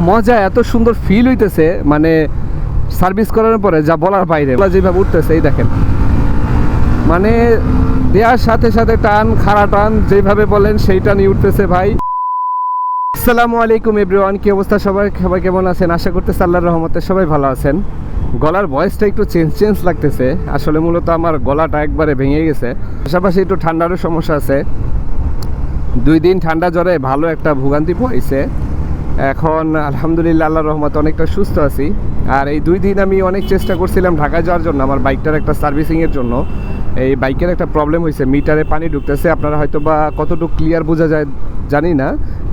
মজা, এত সুন্দর ফিল হইতেছে, মানে সার্ভিস করার পরে যা বলার বাইরে। যেভাবে উঠতেছে এই দেখেন, মানে দেওয়ার সাথে সাথে টান, খাড়া টান, যেভাবে বলেন সেই টানই উঠতেছে ভাই। আসসালামু আলাইকুম এভরিওয়ান, কি অবস্থা সবাই? সবাই কেমন আছেন? আশা করতেছি আল্লাহর রহমতে সবাই ভালো আছেন। গলার ভয়েসটা একটু চেঞ্জ লাগতেছে, আসলে মূলত আমার গলাটা একবারে ভেঙে গেছে। পাশাপাশি একটু ঠান্ডারও সমস্যা আছে। 2 দিন ঠান্ডা জ্বরে ভালো একটা ভোগান্তি হয়েছে। এখন আলহামদুলিল্লাহ আল্লাহর রহমতে অনেকটা সুস্থ আছি। আর এই 2 দিন আমি অনেক চেষ্টা করছিলাম ঢাকায় যাওয়ার জন্য, আমার বাইকটার একটা সার্ভিসিংয়ের জন্য। এই বাইকের একটা প্রবলেম হয়েছে, মিটারে পানি ঢুকতেছে। আপনারা হয়তো বা কতটুকু ক্লিয়ার বোঝা যায় জানি না,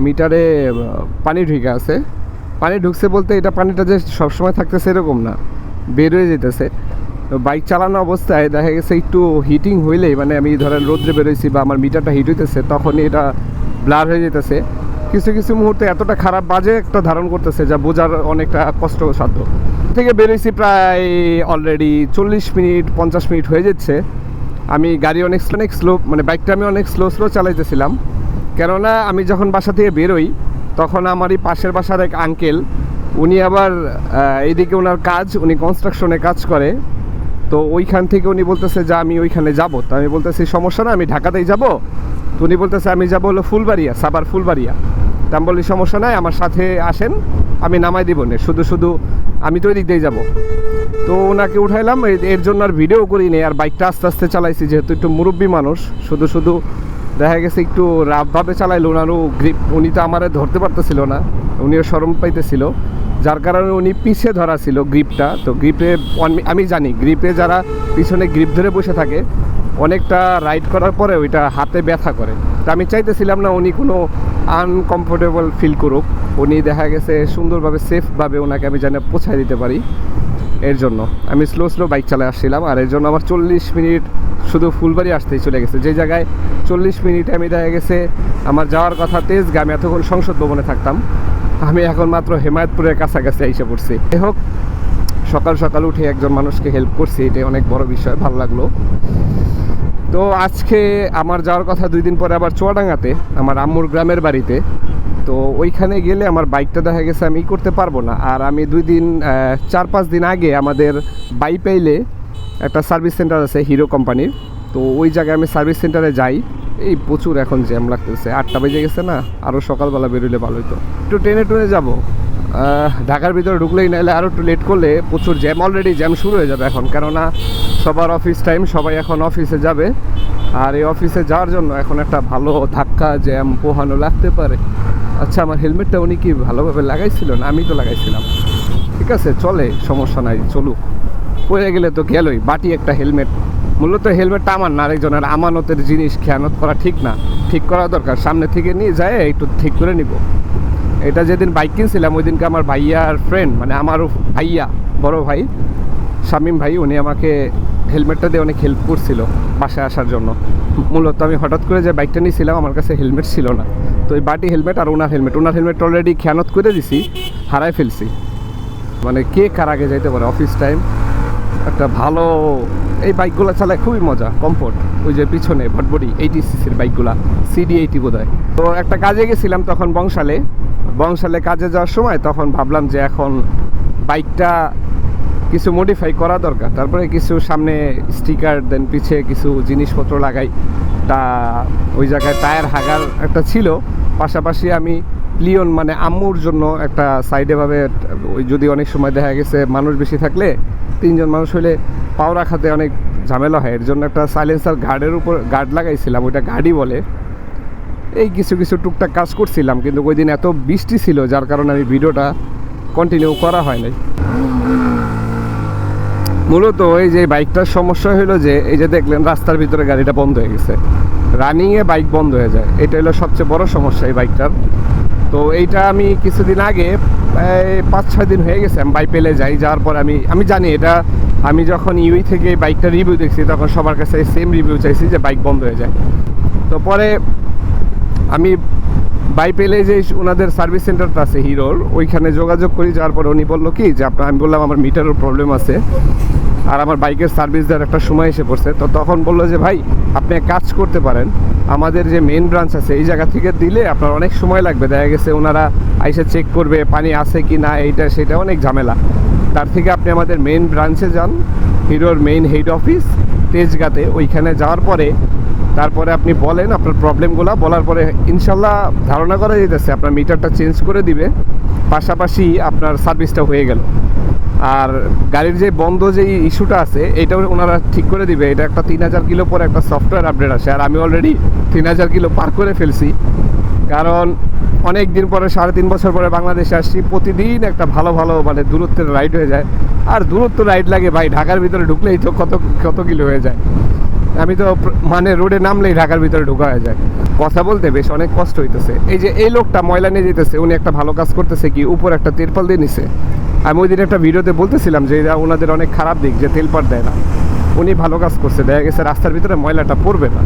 মিটারে পানি ঢুকে আছে। পানি ঢুকছে বলতে এটা পানিটা যে সবসময় থাকতেছে এরকম না, বের হয়ে যেতেছে। তো বাইক চালানো অবস্থায় দেখা গেছে একটু হিটিং হইলেই, মানে আমি ধরেন রোদ্রে বেরোইছি বা আমার মিটারটা হিট হইতেছে, তখনই এটা ব্লার হয়ে যেতেছে। কিছু কিছু মুহূর্তে এতটা খারাপ বাজে একটা ধারণ করতেছে যা বোঝার অনেকটা কষ্টসাধ্য। থেকে বেরোইছি প্রায় অলরেডি 40 মিনিট 50 মিনিট হয়ে যাচ্ছে। আমি গাড়ি অনেক স্লো, মানে বাইকটা আমি অনেক স্লো চালাইতেছিলাম। কেননা আমি যখন বাসা থেকে বেরোই তখন আমারই পাশের বাসার এক আঙ্কেল, উনি আবার এইদিকে ওনার কাজ, উনি কনস্ট্রাকশনে কাজ করে। তো ওইখান থেকে উনি বলতেছে যে আমি ওইখানে যাব। তো আমি বলতেছি সমস্যা না, আমি ঢাকাতেই যাব। তো উনি বলতেছে আমি যাব হলো ফুলবাড়িয়া, সাভার ফুলবাড়িয়া। তা আমি বলি সমস্যা নাই, আমার সাথে আসেন, আমি নামাই দিব না, শুধু আমি তো ওই দিক দিয়ে যাবো। তো ওনাকে উঠাইলাম, এর জন্য আর ভিডিও করি নি, আর বাইকটা আস্তে আস্তে চালাইছি, যেহেতু একটু মুরব্বী মানুষ। শুধু দেখা গেছে একটু রাফভাবে চালাইলো, ওনারও গ্রিপ, উনি তো আমারে ধরতে পারতেছিল না, উনিও শরম পাইতেছিল, যার কারণে উনি পিছে ধরা ছিল গ্রিপটা। তো গ্রিপে আমি জানি গ্রিপে যারা পিছনে গ্রিপ ধরে বসে থাকে অনেকটা রাইড করার পরে ওইটা হাতে ব্যথা করে। তো আমি চাইতেছিলাম না উনি কোনো আনকমফোর্টেবল ফিল করুক, উনি দেখা গেছে সুন্দরভাবে সেফভাবে ওনাকে আমি জানি পৌঁছায় দিতে পারি। এর জন্য আমি স্লো বাইক চালায় আসছিলাম, আর এর জন্য আমার 40 মিনিট শুধু ফুলবাড়ি আসতেই চলে গেছে। যে জায়গায় 40 মিনিটে আমি দেখা গেছে আমার যাওয়ার কথা তেজগাঁ, আমি এতক্ষণ সংসদ ভবনে থাকতাম, আমি এখন মাত্র হেমায়তপুরের কাছাকাছি এসে পড়ছি। যাই হোক, সকাল উঠে একজন মানুষকে হেল্প করছি, এটাই অনেক বড় বিষয়, ভালো লাগলো। তো আজকে আমার যাওয়ার কথা 2 দিন পরে আবার চুয়াডাঙ্গাতে, আমার আম্মুর গ্রামের বাড়িতে। তো ওইখানে গেলে আমার বাইকটা দেখা গেছে আমি করতে পারবো না। আর আমি 4-5 দিন আগে আমাদের বাইপাইলে একটা সার্ভিস সেন্টার আছে হিরো কোম্পানির, তো ওই জায়গায় আমি সার্ভিস সেন্টারে যাই। এই প্রচুর এখন জ্যাম লাগতেছে, 8টা বেজে গেছে না, আরও সকালবেলা বেরোলে ভালো হতো। একটু ট্রেনে যাবো, ঢাকার ভিতরে ঢুকলেই নাহলে আরও একটু লেট করলে প্রচুর জ্যাম, অলরেডি জ্যাম শুরু হয়ে যাবে এখন, কেননা সবার অফিস টাইম, সবাই এখন অফিসে যাবে। আর এই অফিসে যাওয়ার জন্য এখন একটা ভালো ধাক্কা জ্যাম পোহানো লাগতে পারে। আচ্ছা, আমার হেলমেটটা উনি কি ভালোভাবে লাগাইছিল না? আমি তো লাগাইছিলাম, ঠিক আছে, চলে, সমস্যা নাই, চলুক। পড়ে গেলে তো গেলই, বাটি একটা হেলমেট। মূলত হেলমেটটা আমার না, আরেকজনের আমানতের জিনিস, খেয়ানত করা ঠিক না, ঠিক করা দরকার। সামনে থেকে নিয়ে যায় একটু ঠিক করে নিব। এটা যেদিন বাইক কিনছিলাম ওই দিনকে আমার ভাইয়ার ফ্রেন্ড, মানে আমারও ভাইয়া, বড় ভাই শামীম ভাই, উনি আমাকে হেলমেটটা দিয়ে অনেক হেল্প করছিল বাসায় আসার জন্য। মূলত আমি হঠাৎ করে যে বাইকটা নিয়েছিলাম আমার কাছে হেলমেট ছিল না, তো ওই বাটি হেলমেট আর ওনার হেলমেট অলরেডি খেয়ানত করে দিছি, হারাই ফেলছি। মানে কে কার আগে যাইতে পারে অফিস টাইম। একটা ভালো এই বাইকগুলো চালায় খুবই মজা, কমফোর্ট। ওই যে পিছনে ভটবডি 80cc বাইকগুলা, CD80 বোধ হয়। তো একটা কাজে গেছিলাম তখন বংশালে কাজে যাওয়ার সময়, তখন ভাবলাম যে এখন বাইকটা কিছু মডিফাই করা দরকার। তারপরে কিছু সামনে স্টিকার, দেন পিছে কিছু জিনিসপত্র লাগাই। তা ওই জায়গায় টায়ার হাগার একটা ছিল, পাশাপাশি আমি লিওন, মানে আম্মুর জন্য একটা সাইডেভাবে, ওই যদি অনেক সময় দেখা গেছে মানুষ বেশি থাকলে 3 জন মানুষ হলে পাও রাখাতে অনেক ঝামেলা হয়, এর জন্য একটা সাইলেন্সার গার্ডের উপর গার্ড লাগাইছিলাম, ওইটা গার্ডই বলে। এই কিছু টুকটাক কাজ করছিলাম, কিন্তু ওই দিন এত বৃষ্টি ছিল যার কারণে আমি ভিডিওটা কন্টিনিউ করা হয় নাই। মূলত এই যে বাইকটার সমস্যা হলো যে, এই যে দেখলেন রাস্তার ভিতরে গাড়িটা বন্ধ হয়ে গেছে, রানিংয়ে বাইক বন্ধ হয়ে যায়, এটা হলো সবচেয়ে বড় সমস্যা এই বাইকটার। তো এইটা আমি কিছুদিন আগে, 5-6 দিন হয়ে গেছে, আমি বাইপেলে যাওয়ার পর আমি জানি এটা। আমি যখন ইউই থেকে বাইকটা রিভিউ দেখছি তখন সবার কাছে সেম রিভিউ চাইছি যে বাইক বন্ধ হয়ে যায়। তো পরে আমি বাইপেলে যে ওনাদের সার্ভিস সেন্টারটা আছে হিরোর, ওইখানে যোগাযোগ করি। যাওয়ার পর উনি বললো কি যে আমি বললাম আমার মিটারের প্রবলেম আছে, আর আমার বাইকের সার্ভিস দেওয়ার একটা সময় এসে পড়ছে। তো তখন বললো যে ভাই আপনি এক কাজ করতে পারেন, আমাদের যে মেন ব্রাঞ্চ আছে এই জায়গা থেকে দিলে আপনার অনেক সময় লাগবে, দেখা গেছে ওনারা আইসে চেক করবে পানি আছে কি না, এইটা সেটা অনেক ঝামেলা। তার থেকে আপনি আমাদের মেন ব্রাঞ্চে যান, হিরোর মেইন হেড অফিস তেজগাঁতে, ওইখানে যাওয়ার পরে তারপরে আপনি বলেন আপনার প্রবলেমগুলো, বলার পরে ইনশাল্লাহ ধারণা করা যেতেছে আপনার মিটারটা চেঞ্জ করে দিবে, পাশাপাশি আপনার সার্ভিসটা হয়ে গেল। আর গাড়ির যে বন্ধ যে ইস্যুটা আছে এটাও ওনারা ঠিক করে দিবে। এটা একটা 3000 কিলো পরে একটা সফটওয়্যার আপডেট আসে, আর আমি অলরেডি 3000 কিলো পার করে ফেলছি। কারণ অনেক দিন পরে 3.5 বছর পরে বাংলাদেশে আসছি, প্রতিদিন একটা ভালো ভালো মানে দূরত্বের রাইড হয়ে যায়। আর দূরত্ব রাইড লাগে ভাই, ঢাকার ভিতরে ঢুকলেই তো কত কিলো হয়ে যায়। আমি তো মানে রোডে নামলেই ঢাকার ভিতরে ঢোকা হয়ে যায়। কথা বলতে বেশ অনেক কষ্ট হইতেছে। এই যে এই লোকটা ময়লা নিয়ে যেতেছে, উনি একটা ভালো কাজ করতেছে কি, উপর একটা তেলপাল দিয়ে নিছে। আমি ওই দিন একটা ভিডিওতে বলতেছিলাম যে এটা ওনাদের অনেক খারাপ দিক যে তেলপাট দেয় না, উনি ভালো কাজ করছে, দেখা গেছে রাস্তার ভিতরে ময়লাটা পড়বে না।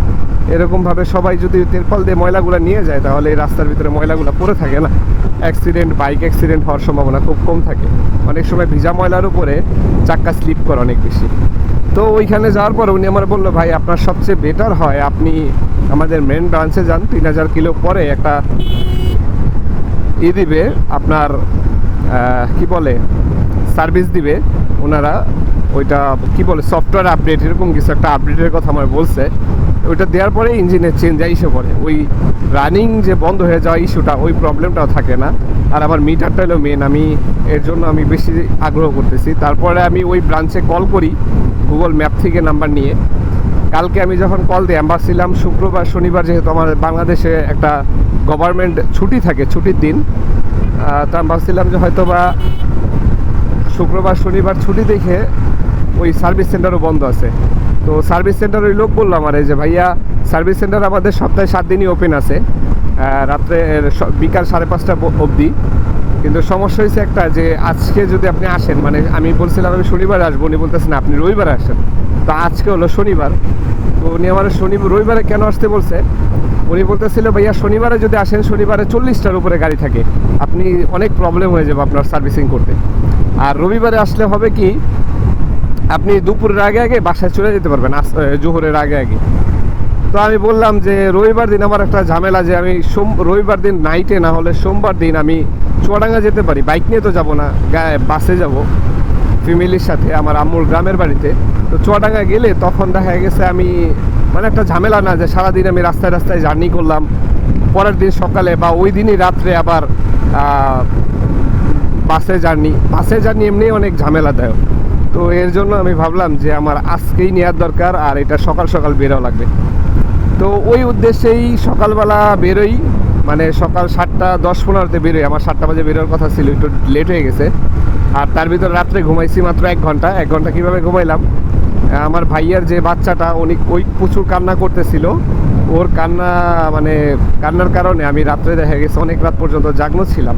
এরকমভাবে সবাই যদি তেলপাল দিয়ে ময়লাগুলো নিয়ে যায় তাহলে এই রাস্তার ভিতরে ময়লাগুলো পড়ে থাকে না, অ্যাক্সিডেন্ট বাইক অ্যাক্সিডেন্ট হওয়ার সম্ভাবনা খুব কম থাকে। অনেক সময় ভিজা ময়লার উপরে চাক্কা স্লিপ করে অনেক বেশি। তো ওইখানে যাওয়ার পর উনি আমার বললো ভাই আপনার সবচেয়ে বেটার হয় আপনি আমাদের মেন ব্রাঞ্চে যান, 3000 কিলো পরে একটা দিবে আপনার কি বলে সার্ভিস দিবে ওনারা, ওইটা কি বলে সফটওয়্যার আপডেট, এরকম কিছু একটা আপডেটের কথা আমার বলছে। ওইটা দেওয়ার পরে ইঞ্জিনের চেঞ্জ এসে পড়ে, ওই রানিং যে বন্ধ হয়ে যাওয়া ইস্যুটা ওই প্রবলেমটাও থাকে না। আর আমার মিটারটা হলো মেন, আমি এর জন্য আমি বেশি আগ্রহ করতেছি। তারপরে আমি ওই ব্রাঞ্চে কল করি গুগল ম্যাপ থেকে নাম্বার নিয়ে। কালকে আমি যখন কল দিই, আমি ভাবছিলাম শুক্রবার শনিবার যেহেতু আমার বাংলাদেশে একটা গভর্নমেন্ট ছুটি থাকে, ছুটির দিন, তা আমি ভাবছিলাম যে হয়তো বা শুক্রবার শনিবার ছুটি দেখে ওই সার্ভিস সেন্টারও বন্ধ আছে। তো সার্ভিস সেন্টার ওই লোক বললো আমার যে ভাইয়া সার্ভিস সেন্টার আমাদের সপ্তাহে 7 দিনই ওপেন আছে, রাত্রে বিকাল 5:30 অবধি। কিন্তু সমস্যা হয়েছে একটা, যে আজকে যদি আপনি আসেন, মানে আমি বলছিলাম আমি শনিবার আসবো, উনি বলতেছেন আপনি রবিবার আসেন। তো আজকে হলো শনিবার, তো উনি আমার রবিবারে কেন আসতে বলছে, উনি বলতেছিল ভাইয়া শনিবারে যদি আসেন, শনিবারে 40টার উপরে গাড়ি থাকে, আপনি অনেক প্রবলেম হয়ে যাবে আপনার সার্ভিসিং করতে। আর রবিবারে আসলে হবে কি, আপনি দুপুরের আগে আগে বাসায় চলে যেতে পারবেন, জোহরের আগে আগে। তো আমি বললাম যে রবিবার দিন আমার একটা ঝামেলা, যে আমি রবিবার দিন নাইটে না হলে সোমবার দিন আমি চুয়াডাঙ্গা যেতে পারি, বাইক নিয়ে তো যাব না, বাসে যাব ফ্যামিলির সাথে আমার আম্মুর গ্রামের বাড়িতে। তো চুয়াডাঙ্গা গেলে তখন দেখা গেছে আমি মানে একটা ঝামেলা না, যে সারাদিন আমি রাস্তায় রাস্তায় জার্নি করলাম, পরের দিন সকালে বা ওই দিনই রাত্রে আবার বাসে জার্নি এমনি অনেক ঝামেলাদায়ক। তো এর জন্য আমি ভাবলাম যে আমার আজকেই নেওয়ার দরকার, আর এটা সকাল সকাল বেরোও লাগবে। তো ওই উদ্দেশ্যেই সকালবেলা বেরোই, মানে সকাল 7:10-15 বেরোই। আমার 7টা বাজে বেরোর কথা ছিল, একটু লেট হয়ে গেছে। আর তার ভিতরে রাত্রে ঘুমাইছি মাত্র 1 ঘন্টা। 1 ঘন্টা কীভাবে ঘুমাইলাম, আমার ভাইয়ার যে বাচ্চাটা ওই প্রচুর কান্না করতেছিল, ওর কান্নার কারণে আমি রাত্রে দেখা গেছে অনেক রাত পর্যন্ত জাগ্ন ছিলাম।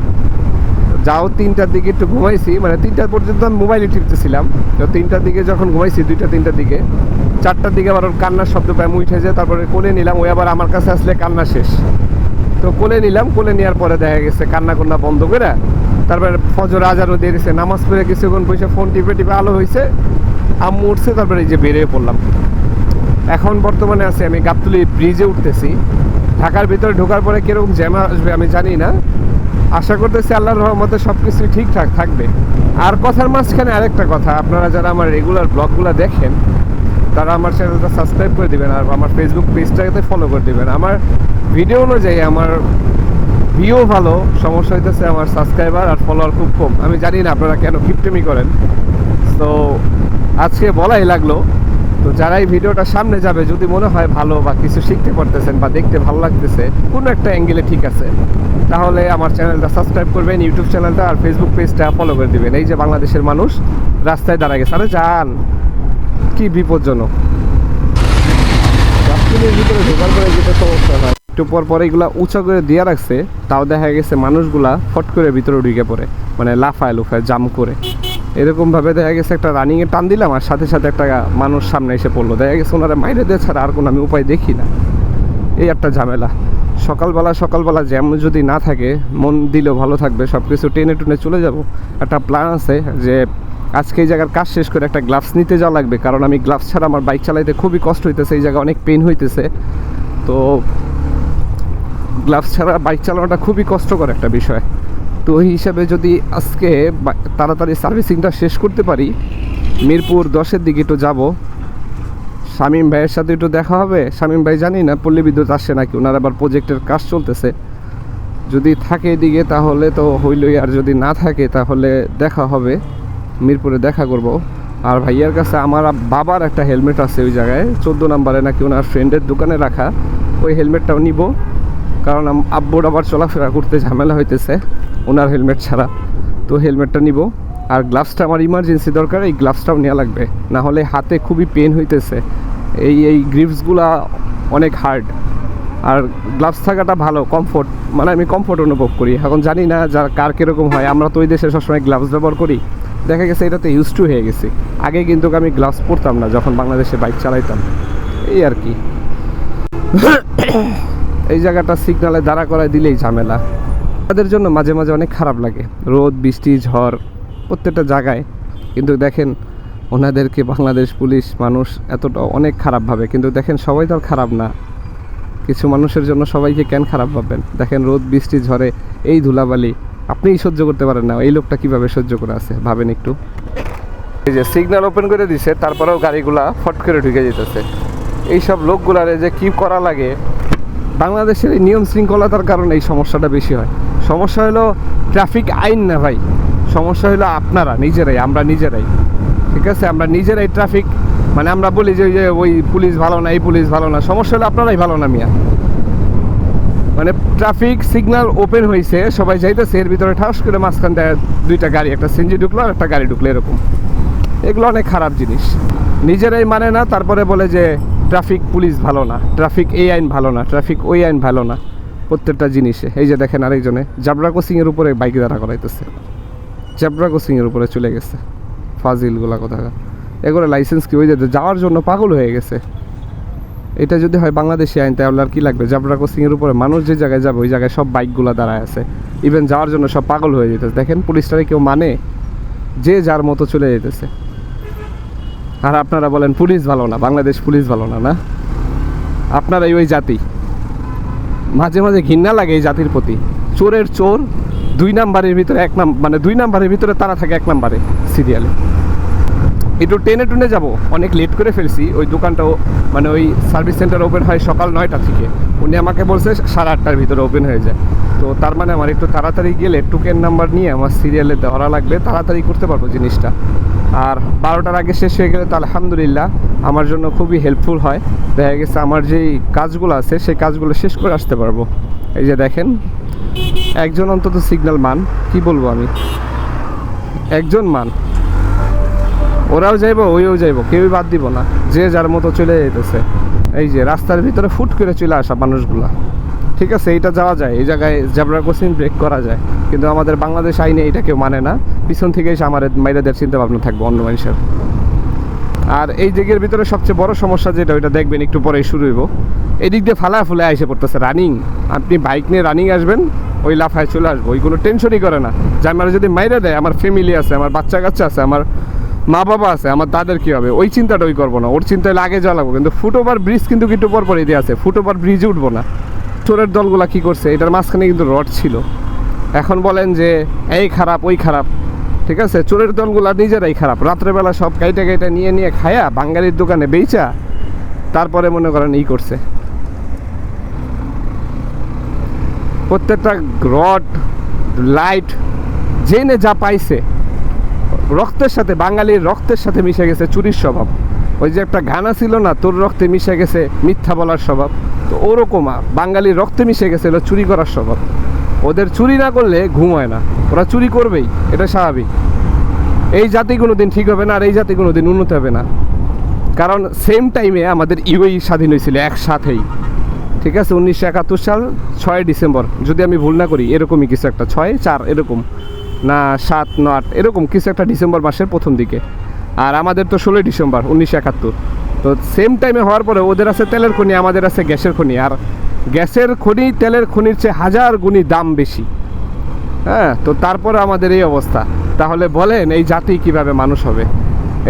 যাও 3টার দিকে একটু ঘুমাইছি, মানে 3টা পর্যন্ত আমি মোবাইলে টিপতেছিলাম। তো 3টার দিকে যখন ঘুমাইছি, 2টা-3টার দিকে, 4টার দিকে আবার ওর কান্নার শব্দ পায়, উঠে যায়। তারপরে কোলে নিলাম, ওই আবার আমার কাছে আসলে কান্না শেষ। তো কোলে নিলাম, কোলে নেওয়ার পরে দেখা গেছে কান্না বন্ধ করে, তারপরে ফজর আজানও দিয়ে দিয়েছে, নামাজ পড়ে কিছুক্ষণ বসে ফোন টিপে আলো হয়েছে, আম্মু উঠছে, তারপরে এই যে বেরিয়ে পড়লাম। এখন বর্তমানে আছি আমি গাবতলী ব্রিজে উঠতেছি। ঢাকার ভিতরে ঢোকার পরে কীরকম জ্যাম আসবে আমি জানি না, আশা করতেছি আল্লাহর রহমতে সব কিছুই ঠিকঠাক থাকবে। আর কথার মাঝখানে আরেকটা কথা, আপনারা যারা আমার রেগুলার ব্লগগুলো দেখেন তারা আমার চ্যানেলটা সাবস্ক্রাইব করে দিবেন, আর আমার ফেসবুক পেজটাকে ফলো করে দিবেন। আমার ভিডিও অনুযায়ী আমার ভিউ ভালো, সমস্যা হইতেছে আমার সাবস্ক্রাইবার আর ফলোয়ার খুব কম। আমি জানি না আপনারা কেন কিপটেমি করেন, তো আজকে বলাই লাগলো। তো যারা এই ভিডিওটা সামনে যাবে, যদি মনে হয় ভালো বা কিছু শিখতে পারতেছেন বা দেখতে ভালো লাগতেছে কোনো একটা অ্যাঙ্গেলে, ঠিক আছে, তাহলে আমার চ্যানেলটা সাবস্ক্রাইব করবেন, ইউটিউব চ্যানেলটা আর ফেসবুক পেজটা ফলো করে দিবেন। এই যে বাংলাদেশের মানুষ রাস্তায় দাঁড়ায় গেছে, আরে যান, কি বিপজ্জনক। রাস্তার ভিতরে ঢোকার পরে যেটা সমস্যা হয়, একটু পর এগুলা উঁচা করে দিয়ে রাখছে, তাও দেখা গেছে মানুষগুলা ফট করে ভিতরে ঢুকে পড়ে, মানে লাফায় জাম করে। এরকমভাবে দেখা গেছে একটা রানিংয়ে টান দিলাম, আর সাথে সাথে একটা মানুষ সামনে এসে পড়লো। দেখা গেছে ওনারা মাইরে দিয়ে ছাড়া আর কোনো আমি উপায় দেখি না। এই একটা ঝামেলা। সকালবেলা জ্যাম যদি না থাকে, মন দিলেও ভালো থাকবে, সব কিছু টেনে টুনে চলে যাব। একটা প্ল্যান আছে যে আজকে এই জায়গার কাজ শেষ করে একটা গ্লাভস নিতে যাওয়া লাগবে, কারণ আমি গ্লাভস ছাড়া আমার বাইক চালাইতে খুবই কষ্ট হইতেছে, এই জায়গায় অনেক পেন হইতেছে। তো গ্লাভস ছাড়া বাইক চালানোটা খুবই কষ্টকর একটা বিষয়। তো ওই হিসাবে যদি আজকে তাড়াতাড়ি সার্ভিসিংটা শেষ করতে পারি, মিরপুর 10-এর দিকে একটু যাবো, শামীম ভাইয়ের সাথে একটু দেখা হবে। শামীম ভাই জানি না পল্লী বিদ্যুৎ আসছে নাকি, ওনার আবার প্রজেক্টের কাজ চলতেছে, যদি থাকে এদিকে তাহলে তো হইলই, আর যদি না থাকে তাহলে দেখা হবে, মিরপুরে দেখা করব। আর ভাইয়ার কাছে আমার বাবার একটা হেলমেট আছে ওই জায়গায় 14 নম্বরে নাকি ওনার ফ্রেন্ডের দোকানে রাখা, ওই হেলমেটটাও নিব, কারণ আব্বুর আবার চলাফেরা করতে ঝামেলা হইতেছে ওনার হেলমেট ছাড়া, তো হেলমেটটা নিব। আর গ্লাভসটা আমার ইমার্জেন্সি দরকার, এই গ্লাভসটাও নেওয়া লাগবে, না হলে হাতে খুবই পেন হইতেছে, এই গ্রিপসগুলা অনেক হার্ড। আর গ্লাভস থাকাটা ভালো, কমফোর্ট, মানে আমি কমফোর্ট অনুভব করি। এখন জানি না যার কার কীরকম হয়, আমরা তো ওই দেশে সবসময় গ্লাভস ব্যবহার করি, দেখা গেছে এটাতে ইউজ টু হয়ে গেছি। আগে কিন্তু আমি গ্লাভস পরতাম না যখন বাংলাদেশে বাইক চালাইতাম, এই আর কি। এই জায়গাটা সিগনালে দাঁড়া করায় দিলেই ঝামেলা, তাদের জন্য মাঝে মাঝে অনেক খারাপ লাগে, রোদ বৃষ্টি ঝড় প্রত্যেকটা জায়গায়। কিন্তু দেখেন ওনাদেরকে বাংলাদেশ পুলিশ মানুষ এতটা অনেক খারাপ ভাবে, কিন্তু দেখেন সবাই তো আর খারাপ না, কিছু মানুষের জন্য সবাইকে কেন খারাপ ভাববেন? দেখেন রোদ বৃষ্টি ঝড়ে এই ধুলাবালি আপনিই সহ্য করতে পারেন না, এই লোকটা কিভাবে সহ্য করে আছে ভাবেন একটু। এই যে সিগন্যাল ওপেন করে দিছে, তারপরেও গাড়িগুলা ফট করে ঢুকে যেতেছে। এইসব লোকগুলারে যে কি করা লাগে, বাংলাদেশের এই নিয়ম শৃঙ্খলতার কারণে এই সমস্যাটা বেশি হয়। সমস্যা হলো ট্রাফিক আইন না ভাই, সমস্যা হলো আপনারা নিজেরাই, আমরা নিজেরাই, ঠিক আছে? আমরা নিজেরাই ট্রাফিক, মানে আমরা বলি যে ওই পুলিশ ভালো না, এই পুলিশ ভালো না, সমস্যা হলো আপনারাই ভালো না মিয়া। মানে ট্রাফিক সিগন্যাল ওপেন হয়েছে, সবাই যাইতেছে, এর ভিতরে ঠাস করে মাঝখান দেয় দুইটা গাড়ি, একটা সিএনজি ঢুকলো আর একটা গাড়ি ঢুকলো, এরকম। এগুলো অনেক খারাপ জিনিস, নিজেরাই মানে না, তারপরে বলে যে ট্রাফিক পুলিশ ভালো না, ট্রাফিক এই আইন ভালো না, ট্রাফিক ওই আইন ভালো না, প্রত্যেকটা জিনিসে। এই যে দেখেন আরেকজনে জাবরা ক্রসিংয়ের উপরে বাইক দাঁড়া করাইতেছে, জাবরা ক্রসিংয়ের উপরে চলে গেছে, ফাজিলগুলা কথা। এগুলো লাইসেন্স কি, ওই যে যাওয়ার জন্য পাগল হয়ে গেছে। এটা যদি হয় বাংলাদেশি আইন তাহলে আর কি লাগবে? জাবরা ক্রসিংয়ের উপরে মানুষ যে জায়গায় যাবে ওই জায়গায় সব বাইকগুলো দাঁড়ায় আছে, ইভেন যাওয়ার জন্য সব পাগল হয়ে যেতেছে। দেখেন পুলিশটারে কেউ মানে, যে যার মতো চলে যেতেছে। আর আপনারা বলেন পুলিশ ভালো না, বাংলাদেশ পুলিশ ভালো না, না আপনারাই ওই জাতি। মাঝে মাঝে ঘৃণা লাগে এই জাতির প্রতি। চোরের চোর 2 নাম্বারের ভিতরে 1 নাম্বার, মানে 2 নাম্বারের ভিতরে তারা থাকে 1 নাম্বারে সিরিয়ালে। একটু টেনে যাবো, অনেক লেট করে ফেলছি। ওই দোকানটাও মানে ওই সার্ভিস সেন্টার ওপেন হয় সকাল 9টা থেকে, উনি আমাকে বলছে 8:30টার ভিতরে ওপেন হয়ে যায়। তো তার মানে আমার একটু তাড়াতাড়ি গেলে টোকেন নাম্বার নিয়ে আমার সিরিয়ালে ধরা লাগবে, তাড়াতাড়ি করতে পারবো জিনিসটা। আর 12টার আগে শেষ হয়ে গেলে তো আলহামদুলিল্লাহ আমার জন্য খুবই হেল্পফুল হয়। দেখা গেছে আমার যেই কাজগুলো আছে সেই কাজগুলো শেষ করে আসতে পারবো। এই যে দেখেন একজন অন্তত সিগন্যাল মান, কি বলবো আমি, একজন মান, ওরাও যাইবো ওইও যাইবো, কেউই বাদ দিব না, যে যার মতো চলে যেতেছে। এই যে রাস্তার ভিতরে ফুট করে চলে আসা মানুষগুলা, ঠিক আছে এইটা যাওয়া যায়, এই জায়গায় জেব্রা ক্রসিং ব্রেক করা যায়, কিন্তু আমাদের বাংলাদেশ আইনে এটা কেউ মানে না। পিছন থেকে এসে আমার মাইরাদের চিন্তা ভাবনা থাকবে অন্য মানুষের। আর এই দিকের ভিতরে সবচেয়ে বড় সমস্যা যেটা, ওইটা দেখবেন একটু পরেই শুরু হইব। এদিক দিয়ে ফালা ফুলে এসে পড়তেছে রানিং, আপনি বাইক নিয়ে রানিং আসবেন, ওই লাফায় চলে আসবো, ওই কোনো টেনশনই করে না যে আমার যদি মাইরা দেয়, আমার ফ্যামিলি আছে, আমার বাচ্চা কাচ্চা আছে, আমার মা বাবা আছে, আমার তাদের কী হবে, ওই চিন্তাটা ওই করবো না। ওর চিন্তা হলে আগে যাওয়া লাগবো। কিন্তু ফুটওভার ব্রিজ কিন্তু একটু পর পর দিয়ে আছে, ফুটওভার ব্রিজে উঠবো না। চোরের দলগুলা কি করছে, এটার মাঝখানে কিন্তু রড ছিল। এখন বলেন যে এই খারাপ ওই খারাপ, ঠিক আছে? চোরের দলগুলা নিজেরাই খারাপ, রাত্রেবেলা সব কাইটা নিয়ে খায়া বাঙালির দোকানে বেচা, তারপরে মনে করেন ই করছে। প্রত্যেকটা রড লাইট জেনে যা পাইছে, রক্তের সাথে, বাঙালির রক্তের সাথে মিশে গেছে চুরির স্বভাব। ওই যে একটা গানা ছিল না, তোর রক্তে মিশে গেছে মিথ্যা বলার স্বভাব, তো ওরকম বাঙালির রক্তে মিশে গেছে হলো চুরি করার স্বভাব। ওদের চুরি না করলে ঘুম হয় না, ওরা চুরি করবেই, এটা স্বাভাবিক। এই জাতি কোনো দিন ঠিক হবে না, আর এই জাতি কোনো দিন উন্নত হবে না। কারণ সেম টাইমে আমাদের ইউএই স্বাধীন হয়েছিল একসাথেই, ঠিক আছে? 1971 সাল 6 ডিসেম্বর, যদি আমি ভুল না করি, এরকমই কিছু একটা, 6-4 এরকম না, 7-9 এরকম কিছু একটা, ডিসেম্বর মাসের প্রথম দিকে। আর আমাদের তো 16 ডিসেম্বর 1971। তো সেম টাইমে হওয়ার পরে ওদের আছে তেলের খনি, আমাদের আছে গ্যাসের খনি। আর গ্যাসের খনি তেলের খনির চেয়ে 1000 গুণী দাম বেশি, হ্যাঁ। তো তারপরে আমাদের এই অবস্থা। তাহলে বলেন এই জাতি কিভাবে মানুষ হবে?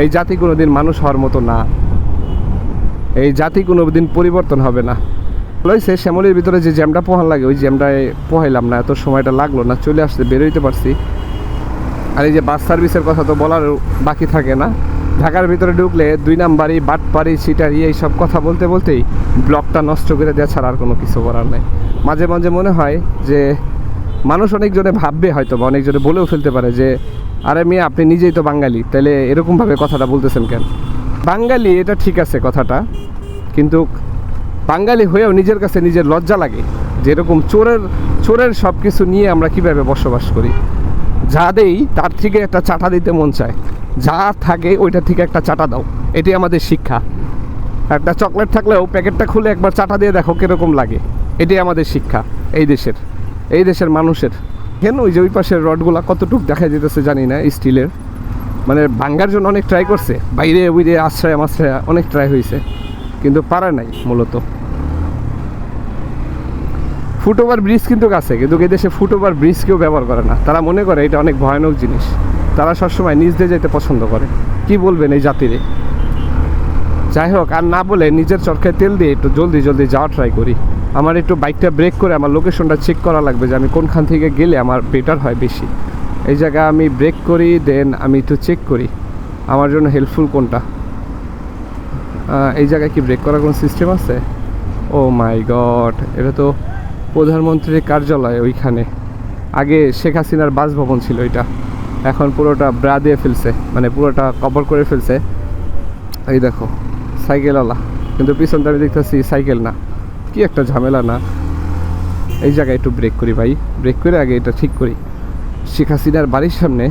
এই জাতি কোনোদিন মানুষ হওয়ার মতো না, এই জাতি কোনোদিন পরিবর্তন হবে না। লইছে শ্যামলির ভিতরে যে জ্যামটা পোহান লাগে, ওই জ্যামটায় পোহাইলাম না, এত সময়টা লাগলো না, চলে আসতে বেরোইতে পারছি। আর এই যে বাস সার্ভিসের কথা তো বলার বাকি থাকে না। ঢাকার ভিতরে ঢুকলে 2 নাম্বারি, বাটপাড়ি, সিটারি এইসব কথা বলতে বলতেই ব্লকটা নষ্ট করে দেওয়া ছাড়া আর কোনো কিছু করার নেই। মাঝে মাঝে মনে হয় যে মানুষ অনেকজনে ভাববে, হয়তো বা অনেকজনে বলেও ফেলতে পারে যে আরে মিয়া আপনি নিজেই তো বাঙালি, তাহলে এরকমভাবে কথাটা বলতেছেন কেন? বাঙালি এটা ঠিক আছে কথাটা, কিন্তু বাঙালি হয়েও নিজের কাছে নিজের লজ্জা লাগে। যেরকম চোরের সব কিছু নিয়ে আমরা কিভাবে বসবাস করি, যা দেই তার থেকে একটা চাটা দিতে মন চায়, যা থাকে ওইটা থেকে একটা চাটা দাও, এটাই আমাদের শিক্ষা। একটা চকলেট থাকলেও প্যাকেটটা খুলে একবার চাটা দিয়ে দেখো কীরকম লাগে, এটাই আমাদের শিক্ষা এই দেশের মানুষের। কেন ওই যে ওই পাশের রডগুলা কতটুকু দেখা যেতেছে জানি না, স্টিলের, মানে ভাঙ্গার জন্য অনেক ট্রাই করছে, বাইরে উইরে আশ্রয় অনেক ট্রাই হয়েছে, কিন্তু পারে নাই মূলত। ফুটওভার ব্রিজ কিন্তু আছে, কিন্তু এই দেশে ফুটওভার ব্রিজ কেউ ব্যবহার করে না। তারা মনে করে এটা অনেক ভয়ানক জিনিস, তারা সবসময় নিজ দিয়ে যেতে পছন্দ করে। কি বলবেন এই জাতিরে? যাই হোক, আর না বলে নিজের চরকায় তেল দিয়ে একটু জলদি যাওয়া ট্রাই করি। আমার একটু বাইকটা ব্রেক করে আমার লোকেশনটা চেক করা লাগবে, যে আমি কোনখান থেকে গেলে আমার বেটার হয় বেশি। এই জায়গায় আমি ব্রেক করি, দেন আমি একটু চেক করি আমার জন্য হেল্পফুল কোনটা। এই জায়গায় কি ব্রেক করার কোনো সিস্টেম আছে? ও মাই গড, এটা তো প্রধানমন্ত্রীর কার্যালয়। ওইখানে আগে শেখ হাসিনার বাসভবন ছিল, এটা এখন পুরোটা ব্রা দিয়ে ফেলছে, মানে পুরোটা কভার করে ফেলছে। এই দেখো সাইকেলওয়ালা, কিন্তু পিছনটা আমি দেখতেছি সাইকেল না, কি একটা ঝামেলা না। এই জায়গায় একটু ব্রেক করি ভাই, ব্রেক করে আগে এটা ঠিক করি। শেখ হাসিনার বাড়ির সামনে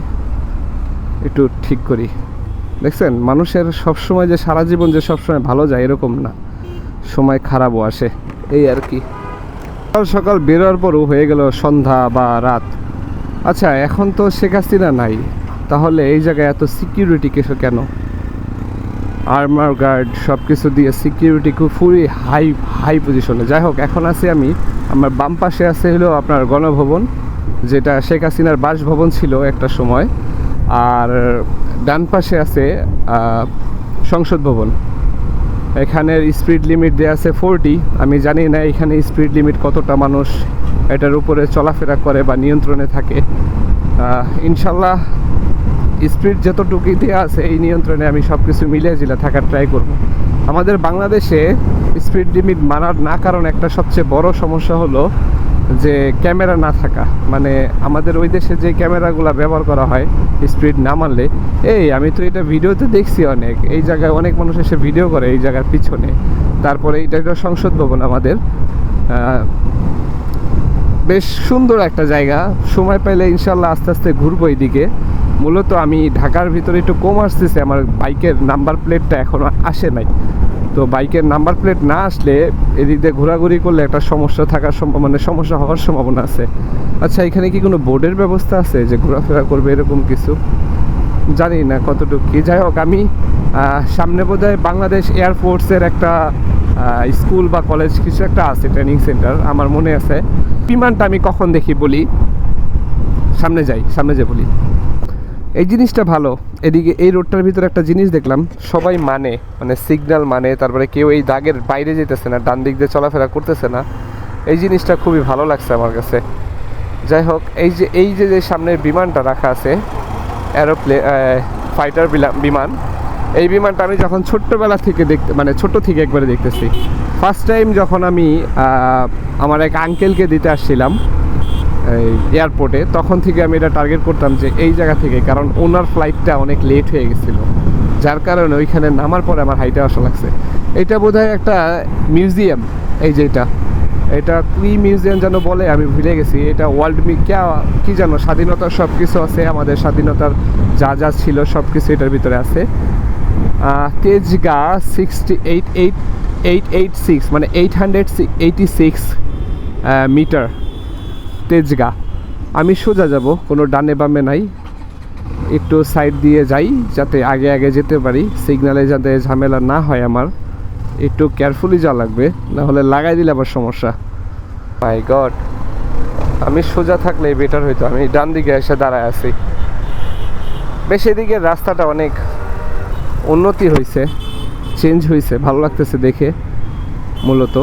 একটু ঠিক করি। দেখছেন, মানুষের সবসময় যে সারা জীবন যে সবসময় ভালো যায় এরকম না, সময় খারাপও আসে, এই আর কি। সকাল সকাল বেরোর পরও হয়ে গেল সন্ধ্যা বা রাত। আচ্ছা, এখন তো শেখ হাসিনা নাই, তাহলে এই জায়গায় এত সিকিউরিটি কেন? আর্মার গার্ড সব কিছু দিয়ে সিকিউরিটি খুব ফুলি হাই পজিশনে। যাই হোক, এখন আছি আমি, আমার বাম পাশে আছে হলো আপনার গণভবন, যেটা শেখ হাসিনার বাসভবন ছিল একটা সময়, আর ডান পাশে আছে সংসদ ভবন। এখানের স্পিড লিমিট দেওয়া আছে 40। আমি জানি না এখানে স্পিড লিমিট কতটা মানুষ এটার উপরে চলাফেরা করে বা নিয়ন্ত্রণে থাকে। ইনশাল্লাহ স্পিড যতটুকুই দেওয়া আছে এই নিয়ন্ত্রণে আমি সব কিছু মিলিয়ে জিলে থাকার ট্রাই করব। আমাদের বাংলাদেশে স্পিড লিমিট মানার না কারণ একটা সবচেয়ে বড় সমস্যা হলো যে ক্যামেরা না থাকা। মানে আমাদের ওই দেশে যে ক্যামেরাগুলো ব্যবহার করা হয় স্পিড না মানলে, আমি তো এটা ভিডিওতে দেখছি অনেক, এই জায়গায় অনেক মানুষ এসে ভিডিও করে এই জায়গার পিছনে। তারপরে এটা সংসদ ভবন আমাদের, বেশ সুন্দর একটা জায়গা। সময় পাইলে ইনশাল্লাহ আস্তে আস্তে ঘুরবো এইদিকে। মূলত আমি ঢাকার ভিতরে একটু কম আসতেছে, আমার বাইকের নাম্বার প্লেটটা এখনও আসে নাই। তো বাইকের নাম্বার প্লেট না আসলে এদিক দিয়ে ঘোরাঘুরি করলে একটা সমস্যা থাকার মানে সমস্যা হওয়ার সম্ভাবনা আছে। আচ্ছা, এখানে কি কোনো বোর্ডের ব্যবস্থা আছে যে ঘোরাফেরা করবে এরকম কিছু? জানি না কতটুকু কি। যাই হোক, আমি সামনে বোধহয় বাংলাদেশ এয়ারফোর্সের একটা স্কুল বা কলেজ কিছু একটা আছে, ট্রেনিং সেন্টার আমার মনে আছে। বিমানটা আমি কখন দেখি বলি, সামনে যাই বলি। এই জিনিসটা ভালো। এদিকে এই রোডটার ভিতরে একটা জিনিস দেখলাম, সবাই মানে সিগন্যাল তারপরে কেউ এই দাগের বাইরে যেতেছে না, ডান দিক দিয়ে চলাফেরা করতেছে না। এই জিনিসটা খুবই ভালো লাগছে আমার কাছে। যাই হোক, এই যে সামনের বিমানটা রাখা আছে ফাইটার বিমান, এই বিমানটা আমি যখন ছোট্টবেলা থেকে মানে ছোট থেকে একবারে দেখতেছি। ফার্স্ট টাইম যখন আমি আমার এক আঙ্কেলকে দিতে আসছিলাম এয়ারপোর্টে, তখন থেকে আমি এটা টার্গেট করতাম যে এই জায়গা থেকে, কারণ ওনার ফ্লাইটটা অনেক লেট হয়ে গেছিলো, যার কারণে ওইখানে নামার পরে আমার হাইটে আসা লাগছে। এটা বোধহয় একটা মিউজিয়াম, এই যে এটা কি মিউজিয়াম যেন বলে, আমি ভুলে গেছি। এটা ওয়ার্ল্ড কি যেন, স্বাধীনতার সব কিছু আছে, আমাদের স্বাধীনতার যা ছিল সব কিছু এটার ভিতরে আছে। তেজগাঁ 68886, মানে 886 মিটার তেজগাঁ। আমি সোজা যাব, কোনো ডানে বামে নাই, একটু সাইড দিয়ে যাই যাতে আগে যেতে পারি, সিগনালে যাতে ঝামেলা না হয়। আমার একটু কেয়ারফুলি যাওয়া লাগবে, না হলে লাগাই দিলে আবার সমস্যা। মাই গড, আমি সোজা থাকলে বেটার হইতো, আমি ডান দিকে এসে দাঁড়ায় আছি। বেশ এদিকে রাস্তাটা অনেক উন্নতি হয়েছে, চেঞ্জ হয়েছে, ভালো লাগতেছে দেখে। মূলত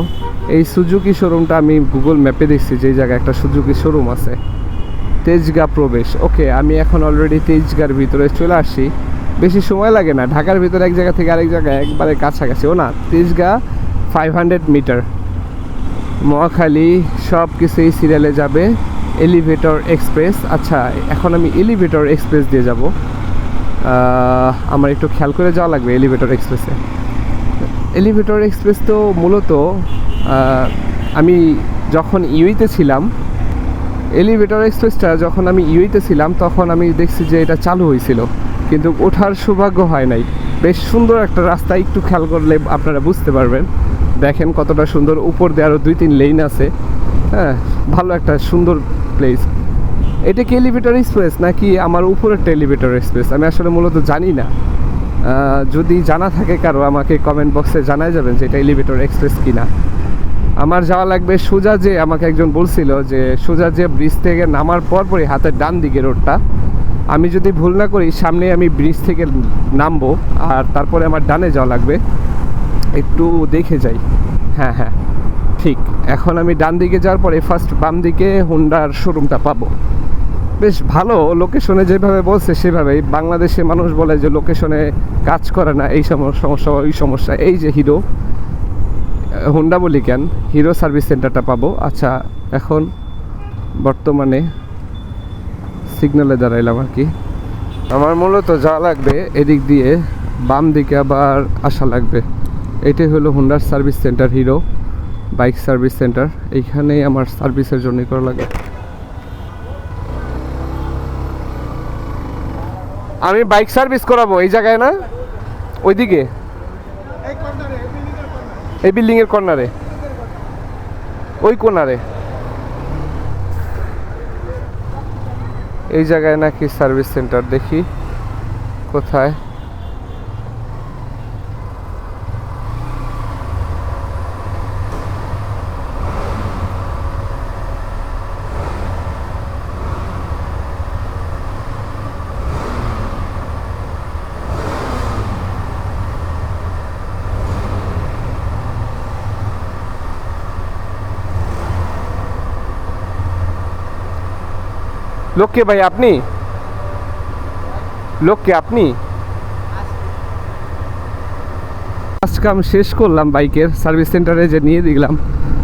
এই সুজুকি শোরুমটা আমি গুগল ম্যাপে দেখছি যে জায়গায় একটা সুজুকি শোরুম আছে, তেজগাঁ প্রবেশ। ওকে, আমি এখন অলরেডি তেজগাঁর ভিতরে চলে আসছি। বেশি সময় লাগে না, ঢাকার ভিতরে এক জায়গা থেকে আরেক জায়গায় একবারে কাছাকাছি। ও না, তেজগাঁ 500 মিটার, মহাখালী সব কিছুই সিরিয়ালে যাবে। এলিভেটর এক্সপ্রেস, আচ্ছা এখন আমি এলিভেটর এক্সপ্রেস দিয়ে যাব। আমার একটু খেয়াল করে যাওয়া লাগবে এলিভেটর এক্সপ্রেসে। এলিভেটর এক্সপ্রেস তো মূলত আমি যখন ইউইতে ছিলাম, এলিভেটর এক্সপ্রেসটা যখন আমি ইউইতে ছিলাম তখন আমি দেখছি যে এটা চালু হয়েছিল, কিন্তু ওঠার সৌভাগ্য হয় নাই। বেশ সুন্দর একটা রাস্তা, একটু খেয়াল করলে আপনারা বুঝতে পারবেন। দেখেন কতটা সুন্দর, উপর দিয়ে আরও 2-3 লেন আছে। হ্যাঁ, ভালো একটা সুন্দর প্লেস। এটা কি এলিভেটর এক্সপ্রেস নাকি আমার উপরের এলিভেটর এক্সপ্রেস আমি আসলে মূলত জানি না। যদি জানা থাকে কারো আমাকে কমেন্ট বক্সে জানাই যাবেন যে এটা এলিভেটর এক্সপ্রেস কিনা। আমার যাওয়া লাগবে সোজা, যে আমাকে একজন বলছিল যে সোজা যে ব্রিজ থেকে নামার পরপরই হাতের ডান দিকে রোডটা, আমি যদি ভুল না করি সামনে আমি ব্রিজ থেকে নামবো আর তারপরে আমার ডানে যাওয়া লাগবে। একটু দেখে যাই। হ্যাঁ হ্যাঁ ঠিক, এখন আমি ডান দিকে যাওয়ার পরে ফার্স্ট বাম দিকে হোন্ডার শোরুমটা পাবো। বেশ ভালো লোকেশনে, যেভাবে বলছে সেভাবেই। বাংলাদেশে মানুষ বলে যে লোকেশনে কাজ করে না, এই সমস্যা ওই সমস্যা। এই যে হিরো, হোন্ডা বলি কেন, হিরো সার্ভিস সেন্টারটা পাবো। আচ্ছা, এখন বর্তমানে সিগন্যালে দাঁড়াইলাম আর কি। আমার মূলত যাওয়া লাগবে এদিক দিয়ে, বাম দিকে আবার আসা লাগবে। এটাই হলো হোন্ডার service centre, Hero bike service centre. এইখানেই আমার সার্ভিসের জন্য করা লাগে। আমি বাইক সার্ভিস করাবো এই জায়গায় না, ওইদিকে এই বিল্ডিংয়ের কর্নারে, ওই কর্নারে এই জায়গায় নাকি সার্ভিস সেন্টার। দেখি কোথায়। লোককে ভাই আপনি, লোককে আপনি। কাজ কাম শেষ করলাম বাইকের, সার্ভিস সেন্টারে যে নিয়ে দিলাম।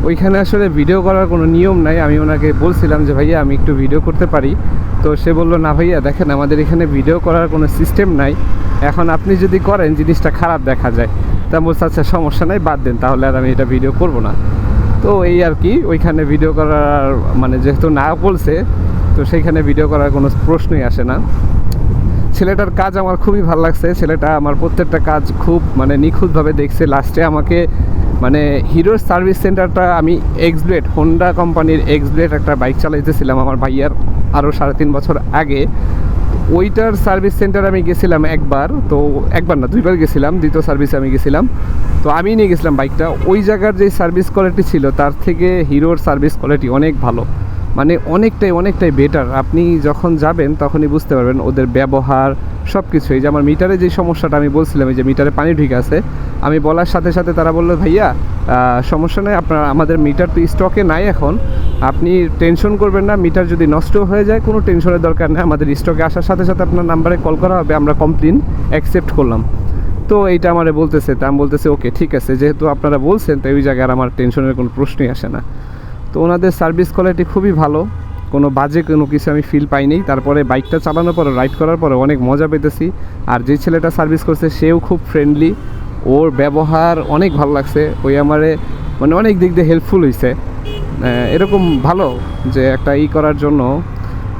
ওইখানে আসলে ভিডিও করার কোনো নিয়ম নাই। আমি ওনাকে বলছিলাম যে ভাইয়া আমি একটু ভিডিও করতে পারি, তো সে বললো না ভাইয়া দেখেন আমাদের এখানে ভিডিও করার কোনো সিস্টেম নাই, এখন আপনি যদি করেন জিনিসটা খারাপ দেখা যায়। তা বলছে আচ্ছা সমস্যা নাই, বাদ দেন তাহলে, আর আমি এটা ভিডিও করব না। তো এই আর কি, ওইখানে ভিডিও করার মানে যেহেতু না বলছে, তো সেইখানে ভিডিও করার কোনো প্রশ্নই আসে না। ছেলেটার কাজ আমার খুবই ভালো লাগছে। ছেলেটা আমার প্রত্যেকটা কাজ খুব মানে নিখুঁতভাবে দেখছে। লাস্টে আমাকে মানে হিরোর সার্ভিস সেন্টারটা, আমি এক্সব্লেড, হোন্ডা কোম্পানির এক্সব্লেড একটা বাইক চালাইতেছিলাম আমার ভাইয়ার আরও 3.5 বছর আগে। ওইটার সার্ভিস সেন্টার আমি গেছিলাম একবার, তো একবার না 2বার গেছিলাম। দ্বিতীয় সার্ভিসে আমি গেছিলাম, তো আমি নিয়ে গেছিলাম বাইকটা। ওই জায়গার যে সার্ভিস কোয়ালিটি ছিল তার থেকে হিরোর সার্ভিস কোয়ালিটি অনেক ভালো, মানে অনেকটাই বেটার। আপনি যখন যাবেন তখনই বুঝতে পারবেন ওদের ব্যবহার সব কিছু। এই যে আমার মিটারে যে সমস্যাটা আমি বলছিলাম, এই যে মিটারে পানি ঢুকে আছে, আমি বলার সাথে সাথে তারা বললো ভাইয়া সমস্যা নেই, আপনার আমাদের মিটার তো স্টকে নাই এখন, আপনি টেনশন করবেন না, মিটার যদি নষ্ট হয়ে যায় কোনো টেনশনের দরকার নেই, আমাদের স্টকে আসার সাথে সাথে আপনার নাম্বারে কল করা হবে, আমরা কমপ্লেন অ্যাকসেপ্ট করলাম। তো এইটা আমারে বলতেছে, তা আমি বলতেছি ওকে ঠিক আছে, যেহেতু আপনারা বলছেন তো ওই জায়গায় আমার টেনশনের কোনো প্রশ্নই আসে না। তো ওনাদের সার্ভিস কোয়ালিটি খুবই ভালো, কোনো বাজে কোনো কিছু আমি ফিল পাইনি। তারপরে বাইকটা চালানোর পরে, রাইড করার পরে অনেক মজা পেতেছি। আর যে ছেলেটা সার্ভিস করছে সেও খুব ফ্রেন্ডলি, ওর ব্যবহার অনেক ভালো লাগছে। ওই আমারে মানে অনেক দিক দিয়ে হেল্পফুল হয়েছে। এরকম ভালো যে একটা করার জন্য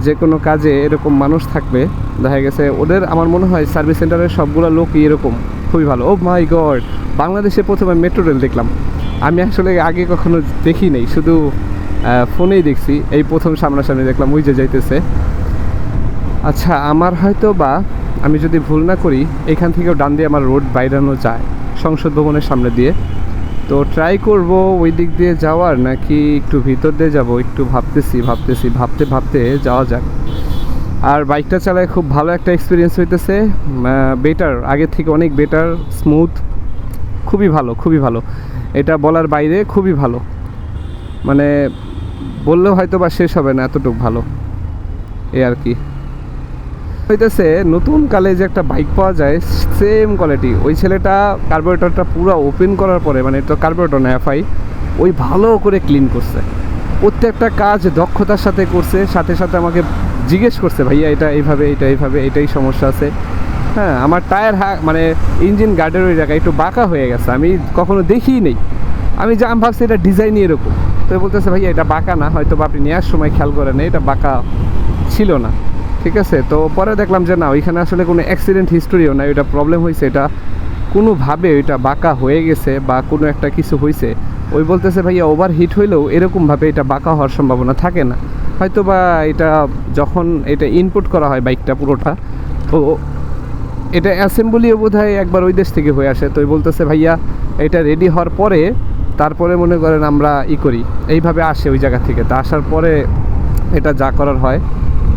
যে কোনো কাজে এরকম মানুষ থাকবে, দেখা গেছে ওদের, আমার মনে হয় সার্ভিস সেন্টারের সবগুলো লোকই এরকম খুবই ভালো। ও মাই গড, বাংলাদেশে প্রথমে মেট্রো রেল দেখলাম। আমি আসলে আগে কখনো দেখি নাই, শুধু ফোনেই দেখছি, এই প্রথম সামনাসামনি দেখলাম, ওই যে যাইতেছে। আচ্ছা, আমার হয়তো বা আমি যদি ভুল না করি এখান থেকেও ডান দিয়ে আমার রোড বাইরানো যায় সংসদ ভবনের সামনে দিয়ে। তো ট্রাই করব ওই দিক দিয়ে যাওয়ার, নাকি একটু ভিতর দিয়ে যাব, একটু ভাবতে ভাবতে যাওয়া যাক। আর বাইকটা চালায় খুব ভালো একটা এক্সপিরিয়েন্স হইতেছে, বেটার, আগের থেকে অনেক বেটার, স্মুথ, খুবই ভালো, খুবই ভালো। এটা বলার বাইরে, খুবই ভালো, মানে বললেও হয়তো বা শেষ হবে না, এতটুকু ভালো এই আর কি। হইতেছে নতুন কালে যে একটা বাইক পাওয়া যায় সেম কোয়ালিটি, ওই ছেলেটা কার্বোরেটরটা পুরো ওপেন করার পরে, মানে এটা কার্বোরেটর না এফআই, ওই ভালো করে ক্লিন করছে, প্রত্যেকটা কাজ দক্ষতার সাথে করছে, সাথে সাথে আমাকে জিজ্ঞেস করছে ভাইয়া এটা এইভাবে, এটা এইভাবে, এটাই সমস্যা আছে। হ্যাঁ, আমার টায়ার মানে ইঞ্জিন গার্ডের ওই জায়গায় একটু বাঁকা হয়ে গেছে, আমি কখনো দেখিই নেই, আমি যা ভাবছি এটা ডিজাইনই এরকম। তো বলতেছে ভাইয়া এটা বাঁকা না, হয়তো বা আপনি নেওয়ার সময় খেয়াল করেন, এটা বাঁকা ছিল না, ঠিক আছে। তো পরে দেখলাম যে না, ওইখানে আসলে কোনো অ্যাক্সিডেন্ট হিস্টোরিও না, এটা প্রবলেম হয়েছে, এটা কোনোভাবে ওইটা বাঁকা হয়ে গেছে বা কোনো একটা কিছু হয়েছে। ওই বলতেছে ভাইয়া ওভার হিট হইলেও এরকমভাবে এটা বাঁকা হওয়ার সম্ভাবনা থাকে না, হয়তো বা এটা যখন এটা ইনপুট করা হয় বাইকটা পুরোটা, তো এটা অ্যাসেম্বলিও বোধ হয় একবার ওই দেশ থেকে হয়ে আসে। তো ওই বলতেছে ভাইয়া এটা রেডি হওয়ার পরে তারপরে মনে করেন আমরা করি, এইভাবে আসে ওই জায়গা থেকে, তা আসার পরে এটা যা করার হয়।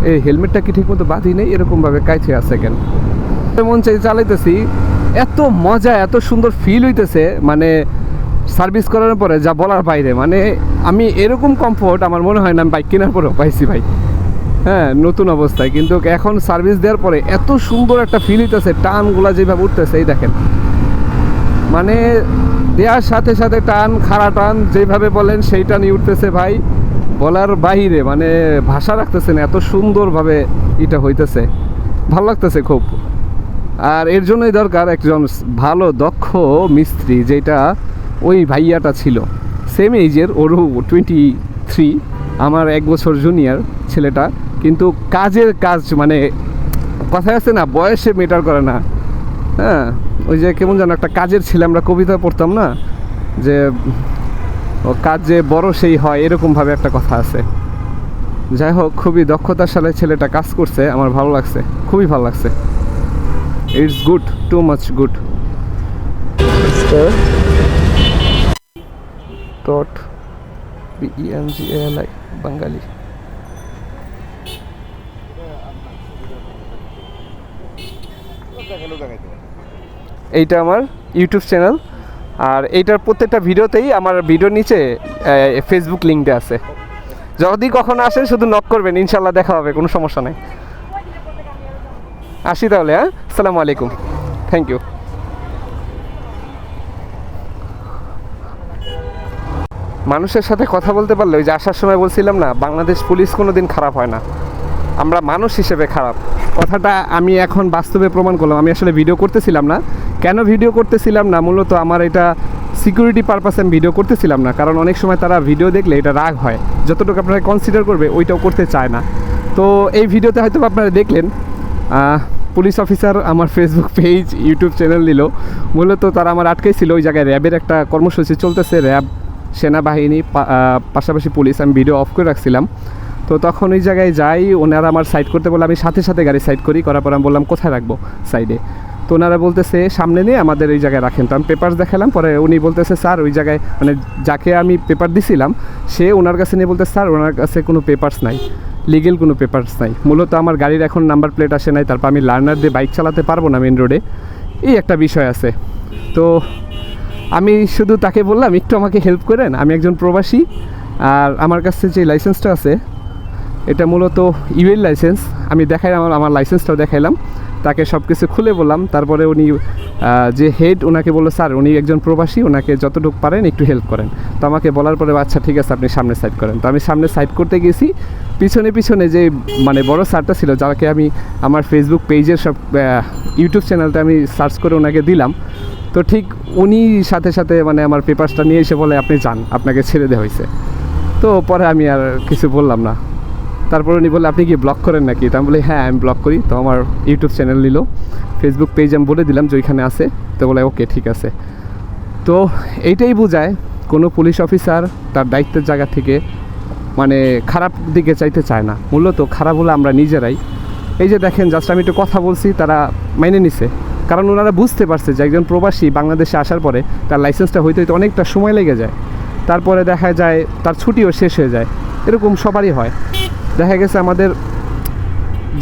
এই হেলমেটটা কি ঠিক মতো বাঁধি নেই, এরকমভাবে কাইছে আছে কেন, মন চাই চালাইতেছি, এত মজা, এত সুন্দর ফিল হইতেছে, মানে সার্ভিস করার পরে যা বলার বাইরে, মানে আমি এরকম কমফোর্ট আমার মনে হয় না আমি বাইক কেনার পরেও পাইছি ভাই। হ্যাঁ, নতুন অবস্থায়, কিন্তু এখন সার্ভিস দেওয়ার পরে এত সুন্দর একটা ফিল হইতেছে, টানগুলা যেভাবে উঠতেছে এই দেখেন, মানে দেওয়ার সাথে সাথে টান, খাড়া টান যেভাবে বলেন সেই টানই উঠতেছে ভাই, বলার বাইরে, মানে ভাষা রাখতেছে না, এত সুন্দরভাবে এটা হইতেছে, ভালো লাগতেছে খুব। আর এর জন্যই দরকার একজন ভালো দক্ষ মিস্ত্রি, যেটা ওই ভাইয়াটা ছিল, সেম এইজের, ওরও 23, আমার 1 বছর জুনিয়র ছেলেটা, কিন্তু কাজের কাজ, মানে কথা আছে না, বয়সে মেটার করে না। হ্যাঁ, ওই যে কেমন যেন একটা কাজের ছেলে, আমরা কবিতা পড়তাম না যে ও কাজ যে বড় সেই হয়, এরকমভাবে একটা কথা আছে। যাই হোক, খুবই দক্ষতার সাথে ছেলেটা কাজ করছে, আমার ভালো লাগছে, খুবই ভালো লাগছে, it's good, too much good. Dot BENGALI বাঙালি। এইটা আমার ইউটিউব চ্যানেল, আর এইটার প্রত্যেকটা ভিডিওতেই আমার ভিডিওর নিচে ফেসবুক লিঙ্ক দেওয়া আছে, যদি কখনো আসেন শুধু নক করবেন, ইনশাল্লাহ দেখা হবে, কোনো সমস্যা নেই। আসি তাহলে, হ্যাঁ, আসসালামু আলাইকুম, থ্যাংক ইউ। মানুষের সাথে কথা বলতে পারলে, ওই যে আসার সময় বলছিলাম না, বাংলাদেশ পুলিশ কোনো দিন খারাপ হয় না, আমরা মানুষ হিসেবে খারাপ, কথাটা আমি এখন বাস্তবে প্রমাণ করলাম। আমি আসলে ভিডিও করতেছিলাম না, কেন ভিডিও করতেছিলাম না, মূলত আমার এটা সিকিউরিটি পারপাসে আমি ভিডিও করতেছিলাম না, কারণ অনেক সময় তারা ভিডিও দেখলে এটা রাগ হয়, যতটুকু আপনারা কনসিডার করবে ওইটাও করতে চায় না। তো এই ভিডিওতে হয়তো আপনারা দেখলেন পুলিশ অফিসার আমার ফেসবুক পেজ, ইউটিউব চ্যানেল দিল, মূলত তারা আমার আটকেছিল ওই জায়গায়, র্যাবের একটা কর্মসূচি চলতেছে, র্যাব, সেনাবাহিনী, পাশাপাশি পুলিশ, আমি ভিডিও অফ করে রাখছিলাম। তো তখন ওই জায়গায় যাই, ওনারা আমার সাইড করতে বলে, আমি সাথে সাথে গাড়ি সাইড করার পর আমি বললাম কোথায় রাখবো সাইডে, তো ওনারা বলতেছে সামনে নিয়ে আমাদের এই জায়গায় রাখেন। তো আমি পেপারস দেখালাম, পরে উনি বলতেছে স্যার ওই জায়গায়, মানে যাকে আমি পেপার দিছিলাম সে ওনার কাছে নিয়ে বলতে, স্যার ওনার কাছে কোনো পেপারস নাই, লিগেল কোনো পেপারস নাই, মূলত আমার গাড়ির এখন নাম্বার প্লেট আসে নাই, তারপর আমি লার্নার দিয়ে বাইক চালাতে পারবো না মেন রোডে, এই একটা বিষয় আছে। তো আমি শুধু তাকে বললাম একটু আমাকে হেল্প করেন, আমি একজন প্রবাসী, আর আমার কাছে যে লাইসেন্সটা আছে এটা মূলত ইউএল লাইসেন্স, আমি দেখাইলাম, আমার লাইসেন্সটাও দেখাইলাম, তাকে সব কিছু খুলে বললাম। তারপরে উনি যে হেড, ওনাকে বললো স্যার উনি একজন প্রবাসী, ওনাকে যতটুকু পারেন একটু হেল্প করেন। তো আমাকে বলার পরে আচ্ছা ঠিক আছে আপনি সামনে সাইড করেন। তো আমি সামনে সাইড করতে গেছি, পিছনে পিছনে যে মানে বড় স্যারটা ছিল, যাকে আমি আমার ফেসবুক পেজের সব ইউটিউব চ্যানেলটা আমি সার্চ করে ওনাকে দিলাম, তো ঠিক উনি সাথে সাথে মানে আমার পেপারসটা নিয়ে এসে বলে আপনি যান, আপনাকে ছেড়ে দেওয়া হয়েছে। তো পরে আমি আর কিছু বললাম না। তারপর উনি বলে আপনি কি ব্লগ করেন নাকি? তো আমি বলি হ্যাঁ আমি ব্লগ করি। তো আমার ইউটিউব চ্যানেল নিল, ফেসবুক পেজ আমি বলে দিলাম যে ওইখানে আছে। তো বলে ওকে ঠিক আছে। তো এইটাই বোঝায় কোনো পুলিশ অফিসার তার দায়িত্বের জায়গা থেকে মানে খারাপ দিকে চাইতে চায় না, মূলত খারাপ হলে আমরা নিজেরাই। এই যে দেখেন জাস্ট আমি একটু কথা বলছি, তারা মেনে নিছে, কারণ ওনারা বুঝতে পারছে যে একজন প্রবাসী বাংলাদেশে আসার পরে তার লাইসেন্সটা হইতে হইতে অনেকটা সময় লেগে যায়, তারপরে দেখা যায় তার ছুটিও শেষ হয়ে যায়, এরকম সবারই হয়। দেখা গেছে আমাদের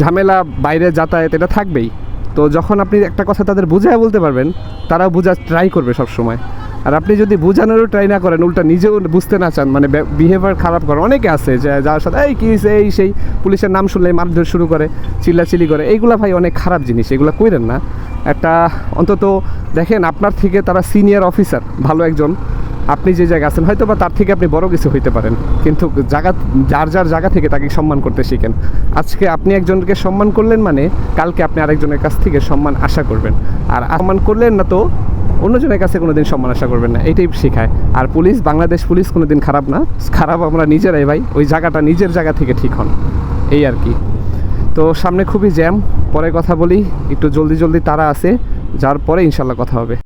ঝামেলা, বাইরে যাতায়াত এটা থাকবেই। তো যখন আপনি একটা কথা তাদের বুঝায় বলতে পারবেন, তারা বোঝার ট্রাই করবে সব সময়। আর আপনি যদি বোঝানোরও ট্রাই না করেন, উল্টা নিজেও বুঝতে না চান, মানে বিহেভিয়ার খারাপ করেন, অনেকে আছে যে যার সাথে এই কী হয়েছে এই সেই, পুলিশের নাম শুনলে মারধর শুরু করে, চিল্লাচিল্লি করে, এইগুলা ভাই অনেক খারাপ জিনিস, এগুলো কইরেন না। একটা অন্তত দেখেন আপনার থেকে তারা সিনিয়র অফিসার, ভালো একজন, আপনি যে জায়গায় আছেন হয়তো বা তার থেকে আপনি বড় কিছু হইতে পারেন, কিন্তু যার জায়গা থেকে তাকে সম্মান করতে শিখেন। আজকে আপনি একজনকে সম্মান করলেন মানে কালকে আপনি আরেকজনের কাছ থেকে সম্মান আশা করবেন, আর সম্মান করলেন না তো অন্যজনের কাছে কোনোদিন সম্মান আশা করবেন না, এটাই শেখায়। আর পুলিশ, বাংলাদেশ পুলিশ কোনোদিন খারাপ না, খারাপ আমরা নিজেরাই ভাই। ওই জায়গাটা নিজের জায়গা থেকে ঠিক হন, এই আর কি। তো সামনে খুবই জ্যাম, পরে কথা বলি, একটু জলদি তাড়া আছে, যার পরে ইনশাল্লাহ কথা হবে।